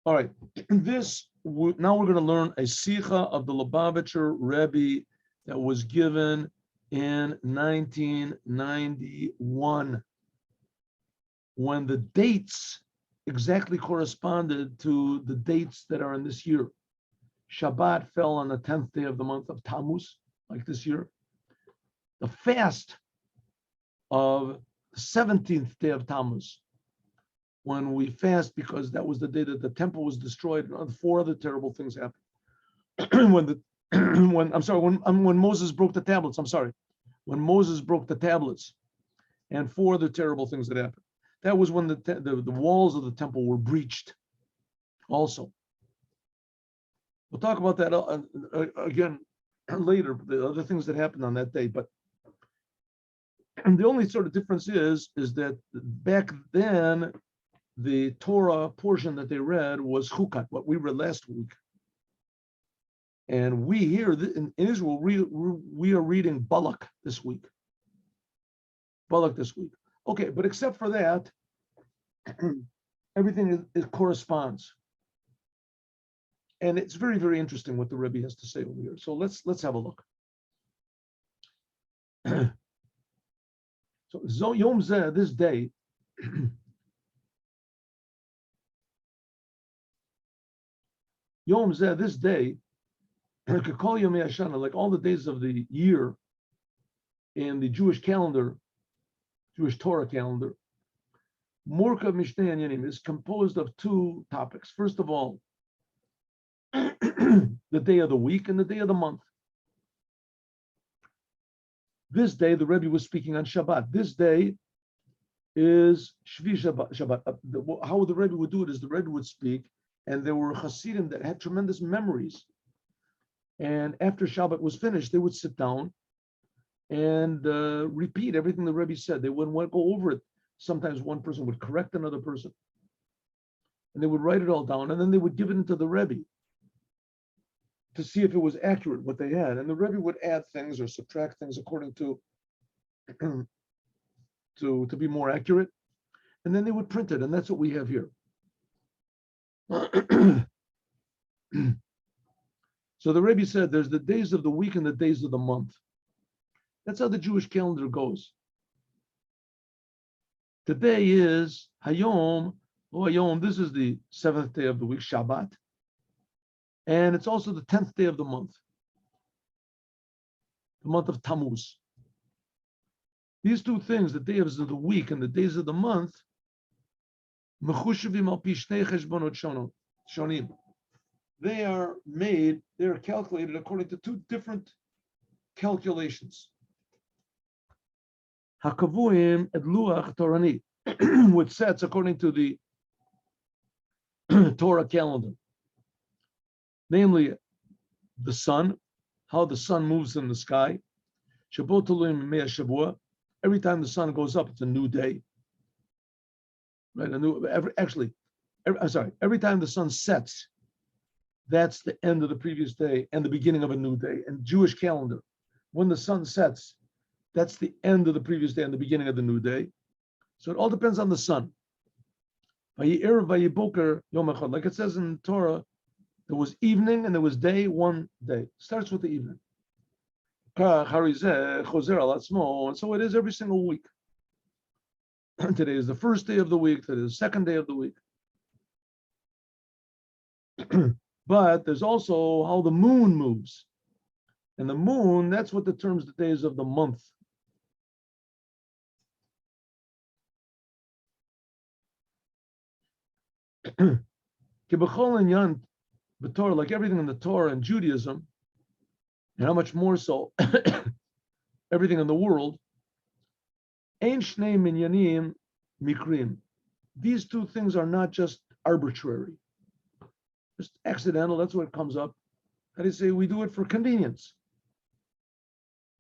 All right. Now we're going to learn a Sikha of the Lubavitcher Rebbe that was given in 1991, when the dates exactly corresponded to the dates that are in this year. Shabbat fell on the 10th day of the month of Tammuz, like this year. The fast of the 17th day of Tammuz, when we fast because that was the day that the temple was destroyed and 4 other terrible things happened. when Moses broke the tablets, when Moses broke the tablets and 4 other terrible things that happened. That was when the walls of the temple were breached also. We'll talk about that again later, the other things that happened on that day. But the only sort of difference is that back then, the Torah portion that they read was Chukat, what we read last week. And we here in Israel, we are reading Balak this week. Okay, but except for that, everything corresponds. And it's very, very interesting what the Rebbe has to say over here. So let's have a look. So Yom Zeh, this day, Yom Zeh, this day, like all the days of the year in the Jewish calendar, Jewish Torah calendar, Morkav Mishnei Anyanim is composed of 2 topics. First of all, the day of the week and the day of the month. This day, the Rebbe was speaking on Shabbat. This day is Shvi Shabbat. How the Rebbe would do it is the Rebbe would speak, and there were Hasidim that had tremendous memories. And after Shabbat was finished, they would sit down and repeat everything the Rebbe said. They wouldn't go over it. Sometimes one person would correct another person, and they would write it all down, and then they would give it into the Rebbe to see if it was accurate what they had. And the Rebbe would add things or subtract things according to to be more accurate. And then they would print it, and that's what we have here. So the Rebbe said there's the days of the week and the days of the month. That's how the Jewish calendar goes. Today is Hayom, this is the 7th day of the week, Shabbat. And it's also the 10th day of the month of Tammuz. These 2 things, the days of the week and the days of the month, they are calculated according to 2 different calculations. Hakavuim et luach Torani, which sets according to the Torah calendar. Namely, the sun, how the sun moves in the sky. Every time the sun goes up, it's a new day. Right? Every time the sun sets, that's the end of the previous day and the beginning of a new day. And Jewish calendar, when the sun sets, that's the end of the previous day and the beginning of the new day. So it all depends on the sun. Like it says in Torah, there was evening and there was day, one day. Starts with the evening. And so it is every single week. Today is the first day of the week. Today is the second day of the week. But there's also how the moon moves. And the moon, that's what determines the days of the month. Like everything in the Torah and Judaism, and how much more so everything in the world, ein shnei minyanim mikrim. These 2 things are not just arbitrary, just accidental. That's what comes up. How do you say we do it for convenience?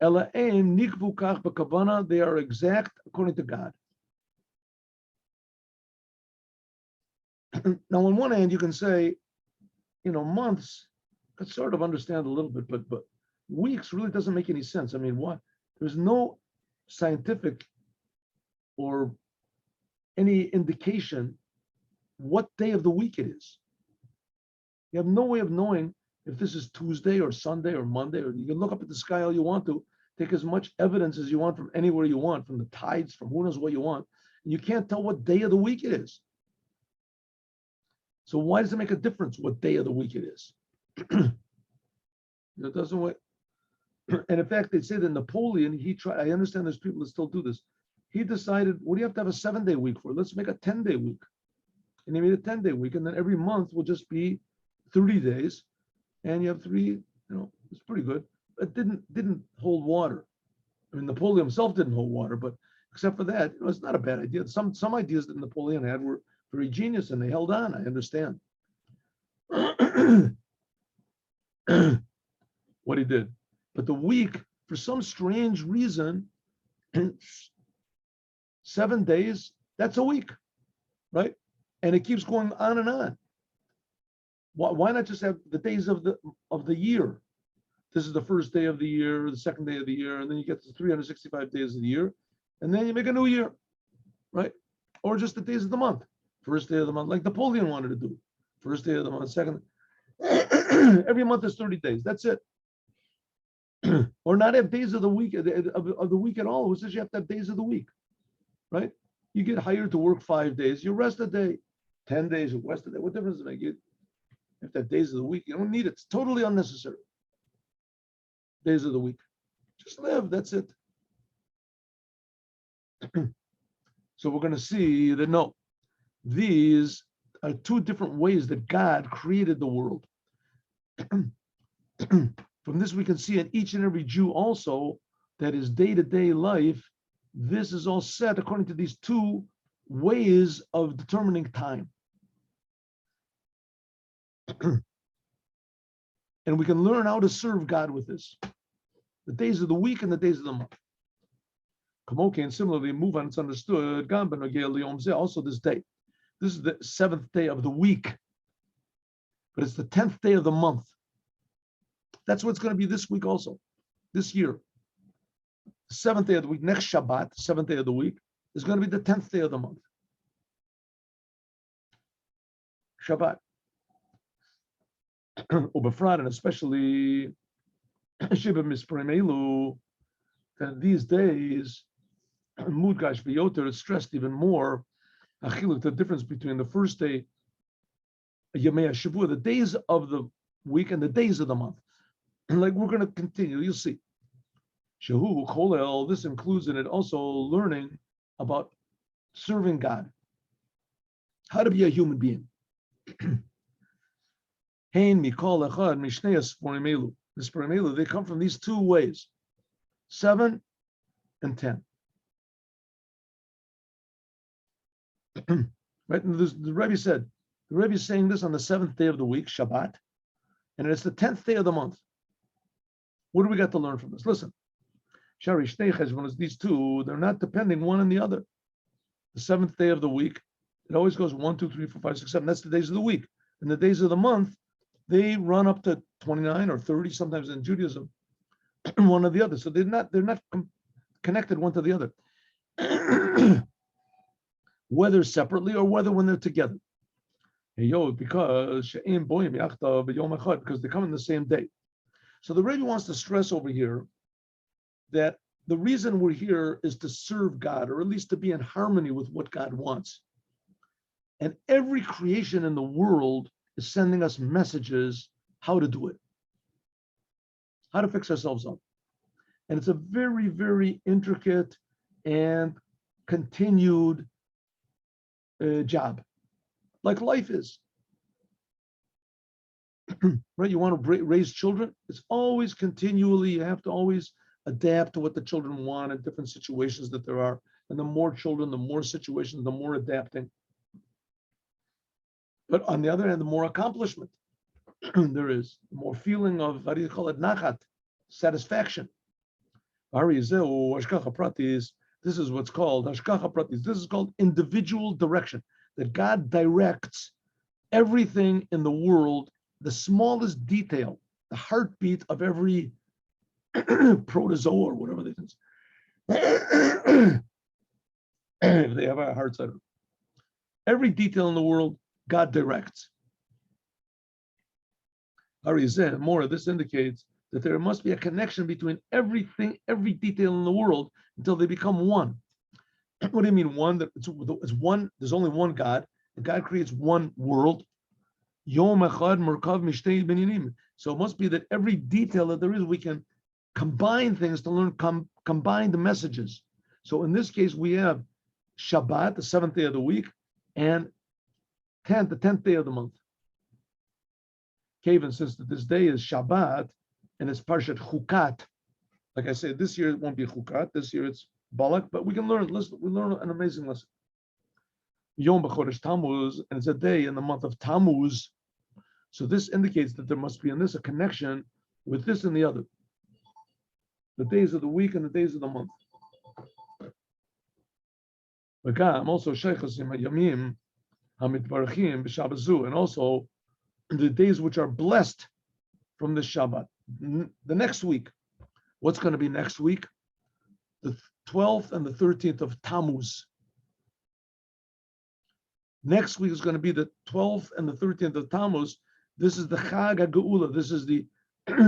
Ela ein nikvu kach b'kavana. They are exact according to God. Now, on one hand, you can say, months, I could sort of understand a little bit, but weeks really doesn't make any sense. I mean, what? There's no scientific or any indication what day of the week it is. You have no way of knowing if this is Tuesday or Sunday or Monday, or you can look up at the sky all you want to, take as much evidence as you want from anywhere you want, from the tides, from who knows what you want, and you can't tell what day of the week it is. So why does it make a difference what day of the week it is? It doesn't. And in fact, they say that Napoleon, he tried. I understand there's people that still do this. He decided, what do you have to have a 7-day week for? Let's make a 10-day week. And he made a 10-day week, and then every month will just be 30 days, and you have 3. It's pretty good. It didn't hold water. I mean, Napoleon himself didn't hold water, but except for that, it's not a bad idea. Some ideas that Napoleon had were very genius, and they held on. I understand what he did. But the week, for some strange reason, 7 days, that's a week, right? And it keeps going on and on. Why not just have the days of the year? This is the first day of the year, the second day of the year, and then you get to 365 days of the year, and then you make a new year, right? Or just the days of the month. First day of the month, like Napoleon wanted to do. First day of the month, second. Every month is 30 days. That's it. Or not have days of the week of the week at all. Who says you have to have days of the week, right? You get hired to work 5 days, you rest a day. 10 days, you rest a day. What difference does it make? You have to have days of the week. You don't need it. It's totally unnecessary. Days of the week. Just live. That's it. So we're going to see that no, these are 2 different ways that God created the world. From this, we can see in each and every Jew also that his day-to-day life, this is all set according to these 2 ways of determining time. And we can learn how to serve God with this. The days of the week and the days of the month. Kamoke, and similarly, move on, it's understood. Also this day. This is the 7th day of the week, but it's the 10th day of the month. That's what's going to be this week also, this year. 7th day of the week, next Shabbat, 7th day of the week, is going to be the 10th day of the month. Shabbat. Ubefrat, and especially Shiva Mispremelu, that these days, Mudgash V'yoter is stressed even more. Achiluk, the difference between the first day, Yemei Shavua, the days of the week and the days of the month. Like we're going to continue, you'll see. Shehu Kolel, this includes in it also learning about serving God, how to be a human being. Hein Mikol Echad Mishnei Sporemelu. The Sporemelu, they come from these 2 ways, 7 and 10. Right? And the Rebbe said, the Rebbe is saying this on the 7th day of the week, Shabbat, and it's the 10th day of the month. What do we got to learn from this? Listen, Shari Shnei Cheshbon, these 2, they're not depending one on the other. The 7th day of the week, it always goes 1, 2, 3, 4, 5, 6, 7. That's the days of the week. And the days of the month, they run up to 29 or 30, sometimes in Judaism, one or the other. So they're not connected one to the other. Whether separately or whether when they're together. Because they come in the same day. So the Rebbe wants to stress over here that the reason we're here is to serve God, or at least to be in harmony with what God wants. And every creation in the world is sending us messages how to do it, how to fix ourselves up. And it's a very, very intricate and continued job, like life is. Right? You want to raise children, it's always continually, you have to always adapt to what the children want in different situations that there are. And the more children, the more situations, the more adapting. But on the other hand, the more accomplishment there is, the more feeling of, how do you call it, nachat, satisfaction. This is what's called hashgacha pratis. This is called individual direction, that God directs everything in the world, the smallest detail, the heartbeat of every protozoa or whatever they think. If they have a heart center. Every detail in the world, God directs. Harizeh, more, this indicates that there must be a connection between everything, every detail in the world until they become one. What do you mean one? That it's one, there's only one God, and God creates one world. Yom echad murkav mishtei binyanim. So it must be that every detail that there is, we can combine things to learn, combine the messages. So in this case, we have Shabbat, the 7th day of the week, and the 10th day of the month. Kevin, since this day is Shabbat, and it's Parshat Chukat, like I said, this year it won't be Chukat, this year it's Balak, but we can learn, we learn an amazing lesson. Yom B'Chodesh Tammuz, and it's a day in the month of Tammuz. So this indicates that there must be in this a connection with this and the other. The days of the week and the days of the month. I'm also Sheikhos Yamim Hamitbarachim B'Shabbat, and also the days which are blessed from the Shabbat. The next week, what's going to be next week? The 12th and the 13th of Tammuz. Next week is going to be the 12th and the 13th of Tammuz. This is the Chag HaGeula. This is the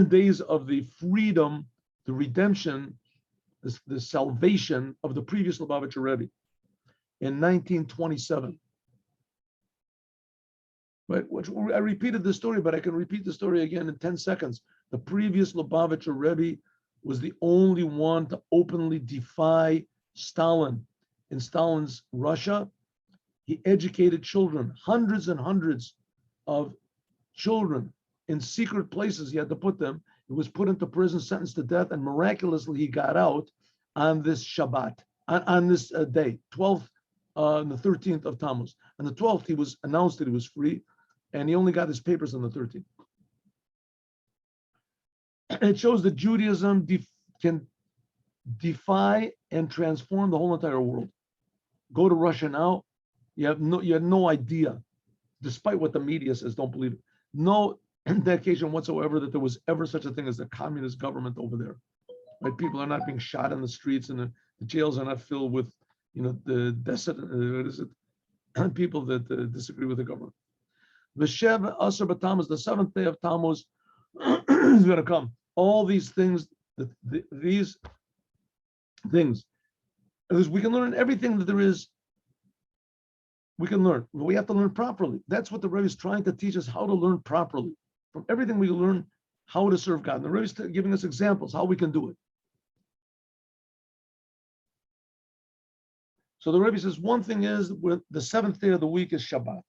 days of the freedom, the redemption, the salvation of the previous Lubavitcher Rebbe in 1927. Right? Which I repeated the story, but I can repeat the story again in 10 seconds. The previous Lubavitcher Rebbe was the only one to openly defy Stalin. In Stalin's Russia, he educated children, hundreds and hundreds of children in secret places. He had to put them. He was put into prison, sentenced to death, and miraculously he got out on this Shabbat, on this day, 12th and the 13th of Tammuz. On the 12th, he was announced that he was free, and he only got his papers on the 13th. It shows that Judaism can defy and transform the whole entire world. Go to Russia now, you had no idea, despite what the media says, don't believe it. No indication whatsoever that there was ever such a thing as a communist government over there. Right? People are not being shot in the streets, and the jails are not filled with, the people that disagree with the government. The Shev Asar B'Tammuz, the 7th day of Tammuz, is going to come. All these things, these things, because we can learn everything that there is. We can learn. We have to learn properly. That's what the Rebbe is trying to teach us, how to learn properly. From everything we learn how to serve God. And the Rebbe is giving us examples how we can do it. So the Rebbe says one thing is the 7th day of the week is Shabbat.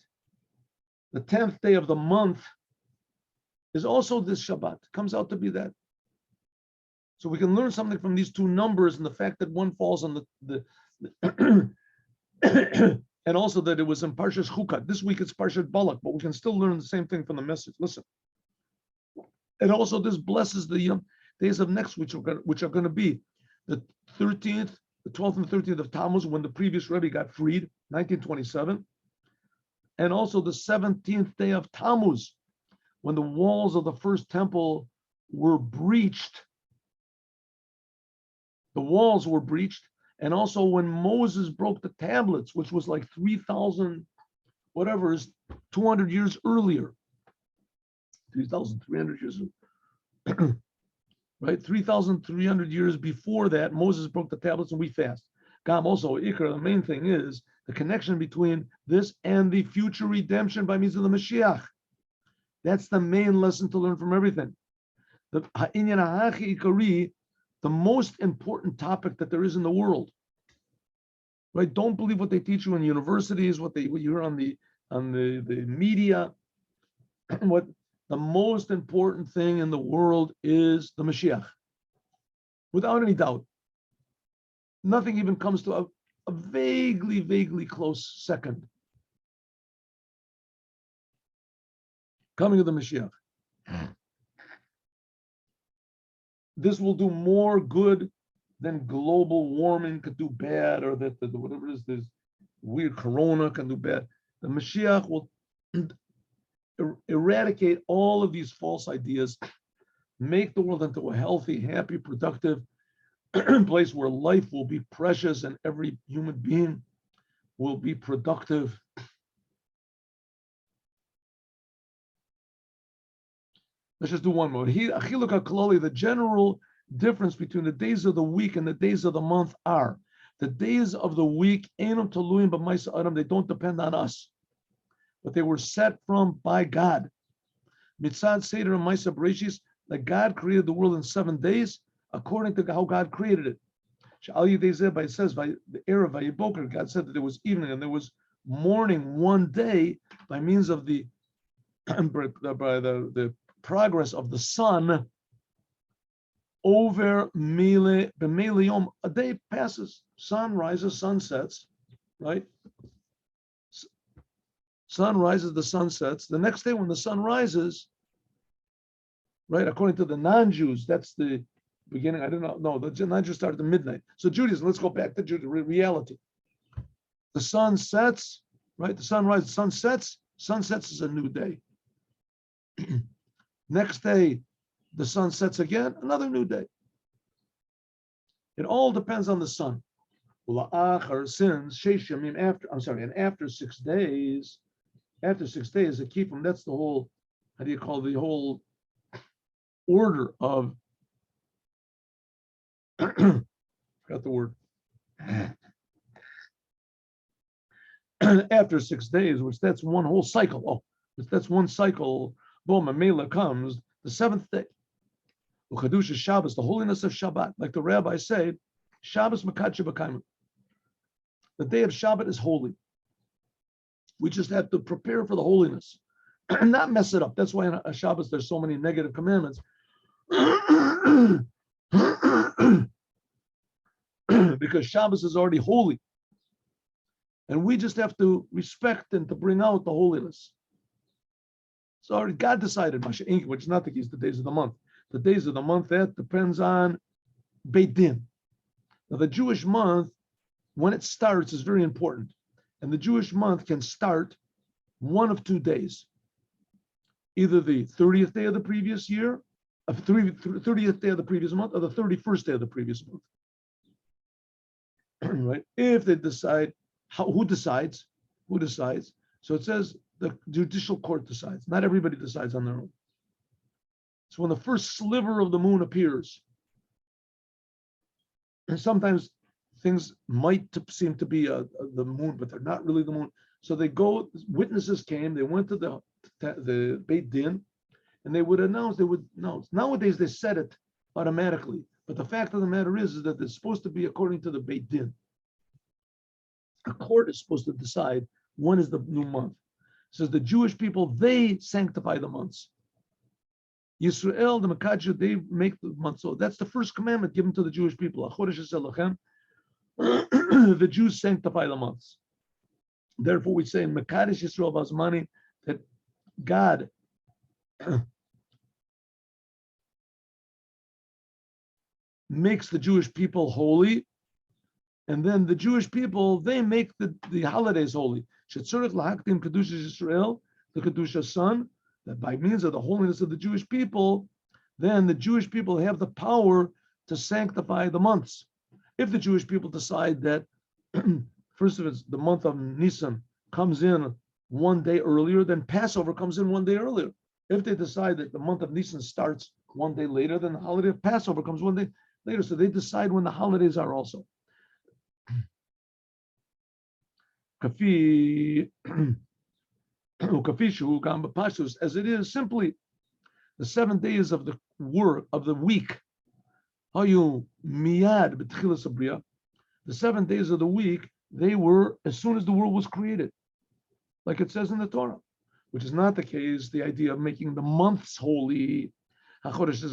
The 10th day of the month is also this Shabbat. It comes out to be that. So we can learn something from these two numbers and the fact that one falls on the and also that it was in Parshas Chukat. This week it's Parshat Balak, but we can still learn the same thing from the message. Listen. And also this blesses the days of next week, which are going to be the 13th, the 12th and 13th of Tammuz, when the previous Rebbe got freed, 1927. And also the 17th day of Tammuz, when the walls of the first temple were breached. The walls were breached. And also when Moses broke the tablets, which was like 3,000, whatever, is 200 years earlier. 3,300 years, right? 3,300 years before that, Moses broke the tablets and we fast. God also, Ikra, the main thing is the connection between this and the future redemption by means of the Moshiach. That's the main lesson to learn from everything. The Ha'inyan Ha'achi Ikari, the most important topic that there is in the world. Right? Don't believe what they teach you in universities, what you hear on the media. What the most important thing in the world is the Mashiach. Without any doubt. Nothing even comes to a vaguely close second. Coming of the Mashiach. This will do more good than global warming could do bad, or that whatever it is, this weird corona can do bad. The Mashiach will eradicate all of these false ideas, make the world into a healthy, happy, productive place where life will be precious and every human being will be productive. Let's just do one more. The general difference between the days of the week and the days of the month are the days of the week, they don't depend on us, but they were set from by God. Mitzad Seder and Maisa Bereshis, that God created the world in 7 days according to how God created it. It says by the era of Vayiboker, God said that there was evening and there was morning one day by means of the the progress of the sun over Yom. A day passes, sun rises, sun sets, right? Sun rises, the sun sets. The next day when the sun rises, right, according to the non-Jews, that's the beginning. I don't know. No, the non-Jews started at midnight. So Judaism, let's go back to reality. The sun sets, right? The sun rises, sun sets is a new day. Next day, the sun sets again, another new day. It all depends on the sun. And after 6 days, they keep them. That's the whole, how do you call the whole order of, forgot the word. After 6 days, which that's one whole cycle. That's one cycle. Boom, Mamela comes the 7th day. Uchadusha Shabbos, the holiness of Shabbat. Like the rabbis say, Shabbos Makadsha B'Kaimu. The day of Shabbat is holy. We just have to prepare for the holiness and not mess it up. That's why in Shabbos there's so many negative commandments. Because Shabbos is already holy. And we just have to respect and to bring out the holiness. So already God decided, Moshiach, which is not the case, the days of the month. The days of the month, that depends on Beit Din. Now the Jewish month, when it starts, is very important. And the Jewish month can start one of 2 days. Either the 30th day of the previous year, 30th day of the previous month, or the 31st day of the previous month. Right? If they decide, who decides? So it says the judicial court decides. Not everybody decides on their own. So when the first sliver of the moon appears, and sometimes things might seem to be the moon, but they're not really the moon. So they go, witnesses came, they went to the Beit Din, and they would announce, Nowadays they set it automatically. But the fact of the matter is that it's supposed to be according to the Beit Din. A court is supposed to decide when is the new month. It says the Jewish people, they sanctify the months. Yisrael, the Makadju, they make the month. So that's the first commandment given to the Jewish people. The Jews sanctify the months. Therefore, we say in Mekadesh Yisrael Bazmani that God makes the Jewish people holy, and then the Jewish people, they make the holidays holy. Shetzurich lahaktim kedusha Yisrael, the kedusha son, that by means of the holiness of the Jewish people, then the Jewish people have the power to sanctify the months. If the Jewish people decide that, first of all, the month of Nisan comes in 1 day earlier, then Passover comes in 1 day earlier. If they decide that the month of Nisan starts 1 day later, then the holiday of Passover comes 1 day later. So they decide when the holidays are also. As it is simply the 7 days of the work of the week. The 7 days of the week, they were as soon as the world was created, like it says in the Torah, which is not the case. The idea of making the months holy, this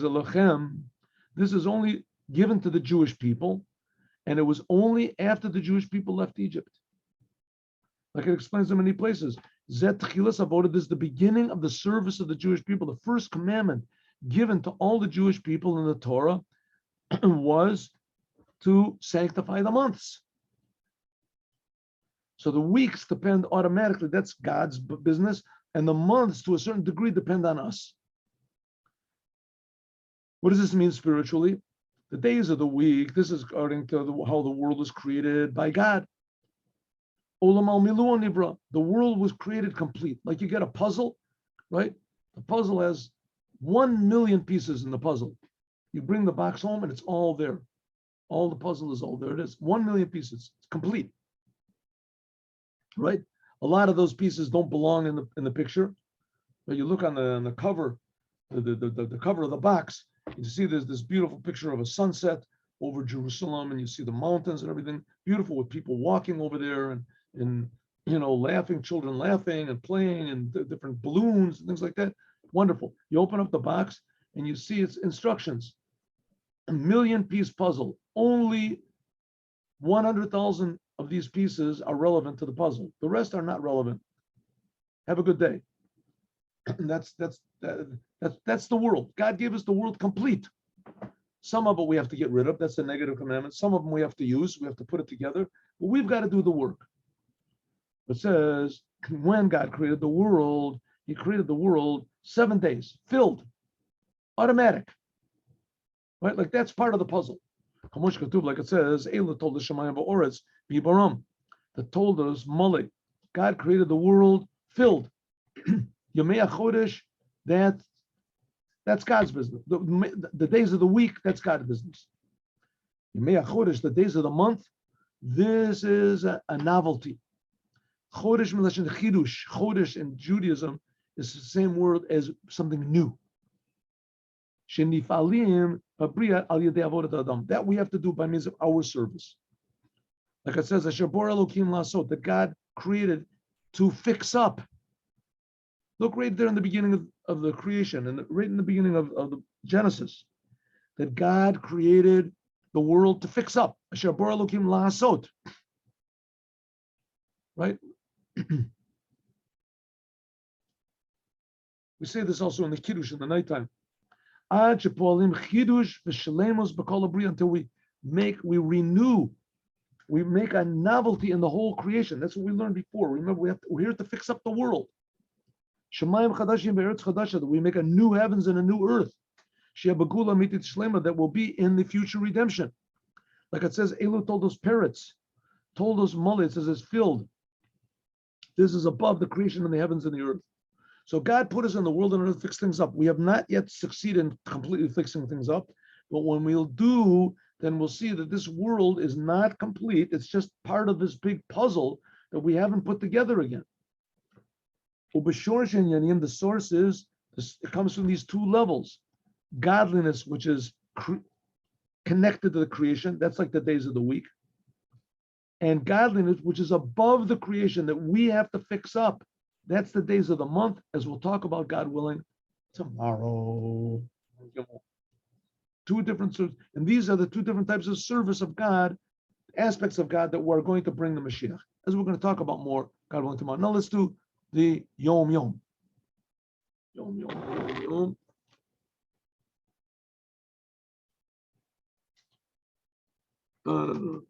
is only given to the Jewish people, and it was only after the Jewish people left Egypt. Like it explains in many places. Zet Tchilas Avodah, this is the beginning of the service of the Jewish people. The first commandment given to all the Jewish people in the Torah was to sanctify the months. So the weeks depend automatically, that's God's business, and the months to a certain degree depend on us. What does this mean spiritually? The days of the week, this is according to how the world was created by God. Olam al milu nibra. The world was created complete. Like you get a puzzle, right? The puzzle has 1 million pieces in the puzzle. You bring the box home and it's all there. All the puzzle is all there. It is 1 million pieces. It's complete. Right? A lot of those pieces don't belong in the picture. But you look on the cover, the cover of the box, you see there's this beautiful picture of a sunset over Jerusalem, and you see the mountains and everything, beautiful, with people walking over there and laughing, children laughing and playing, and different balloons and things like that. Wonderful. You open up the box and you see its instructions. 1 million piece puzzle. Only 100,000 of these pieces are relevant to the puzzle. The rest are not relevant. Have a good day. And that's the world. God gave us the world complete. Some of it we have to get rid of. That's the negative commandment. Some of them we have to use. We have to put it together. But we've got to do the work. It says, when God created the world, he created the world 7 days, filled, automatic. Right? Like that's part of the puzzle. Like it says, Ela told the Shemayim Ba'oretz, Bibaram, that told us, Malik, God created the world filled. Yomei HaChodesh, that's God's business. The days of the week, that's God's business. Yomei HaChodesh, the days of the month, this is a novelty. Chodesh Milashon Chidush. Chodesh in Judaism is the same word as something new. Shenifalim Babriya Al Yedei Avodat Adam. That we have to do by means of our service. Like it says, Asher Bor Elokim Lasot, that God created to fix up. Look right there in the beginning of the creation, and right in the beginning of the Genesis, that God created the world to fix up. Asher Bor Elokim Lasot. Right? We say this also in the Kiddush in the nighttime. Until we renew, we make a novelty in the whole creation. That's what we learned before. Remember, we're here to fix up the world. We make a new heavens and a new earth. That will be in the future redemption. Like it says, Elu told those parrots, told those mullets, it says it's filled. This is above the creation of the heavens and the earth. So God put us in the world in order to fix things up. We have not yet succeeded in completely fixing things up, but when we'll do, then we'll see that this world is not complete. It's just part of this big puzzle that we haven't put together again. The source is, it comes from these two levels. Godliness, which is connected to the creation, that's like the days of the week. And godliness, which is above the creation that we have to fix up. That's the days of the month, as we'll talk about, God willing, tomorrow. Two different services, and these are the two different types of service of God, aspects of God that we're going to bring the Mashiach, as we're going to talk about more, God willing, tomorrow. Now let's do the Yom Yom. Yom Yom, Yom Yom.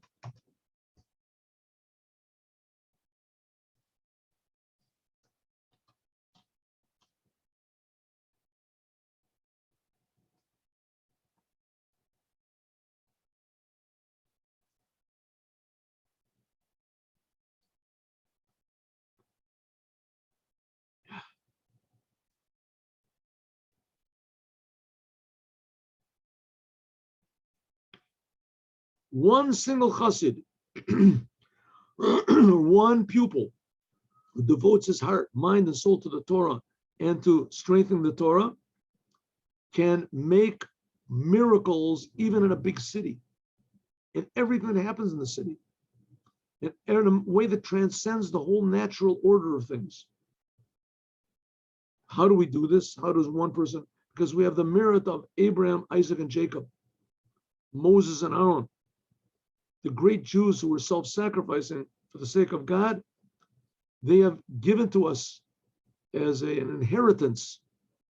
One single chassid, one pupil, who devotes his heart, mind, and soul to the Torah and to strengthen the Torah, can make miracles even in a big city, in everything that happens in the city, in a way that transcends the whole natural order of things. How do we do this? How does one person? Because we have the merit of Abraham, Isaac, and Jacob, Moses and Aaron, the great Jews who were self-sacrificing for the sake of God. They have given to us as an inheritance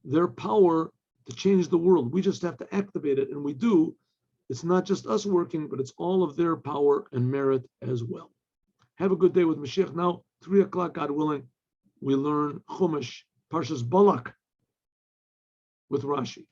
their power to change the world. We just have to activate it, and we do. It's not just us working, but it's all of their power and merit as well. Have a good day with Mashiach. Now, 3 o'clock, God willing, we learn Chumash, Parshas Balak, with Rashi.